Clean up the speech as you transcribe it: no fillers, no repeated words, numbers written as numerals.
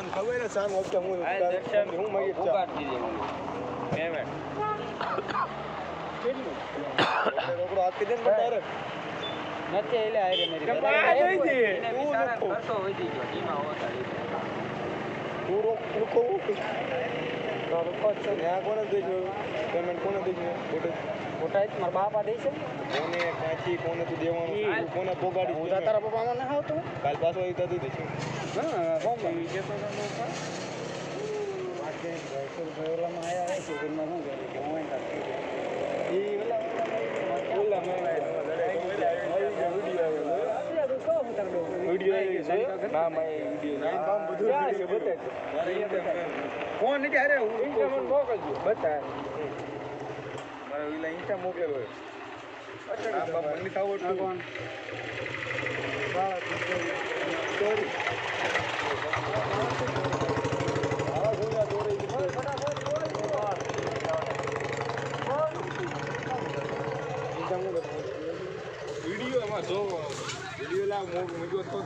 ખબર ને સામ ઓપ્શન હું મગી ઉગાડ દીધી પેમેન્ટ કેટલું રોકડો આપી દે ને તારે નથી એટલે આરે મેરી ખર્ચો વધી ગયો ઈમાં હોતા તું રૂકો છે ને કોને દેજો પેમેન્ટ કોને દેજો મોટા જ મારા બાપા દે છે કોને કાચી કોને તું દેવાનું કોને પોગાડી હું તારા પપ્પામાં ના આવતું કાલ પાછો આવી તો દેશું હા ફોન કરી કે તો વાગે ઓલામાં આયા છે ઘરમાં શું કરે કે હું ઓલા વિડિયો ના માય વિડિયો કામ બધું બતાય ફોન નથી અરે હું મને મોકલજો બતા મારે ઓલા ઇન્સ્ટા મોકલેલો હોય અચ્છા બાપ મને ખાવ તો કોણ સોરી વિડિયો એમાં જો વિડિયો લાવ મોકલો તો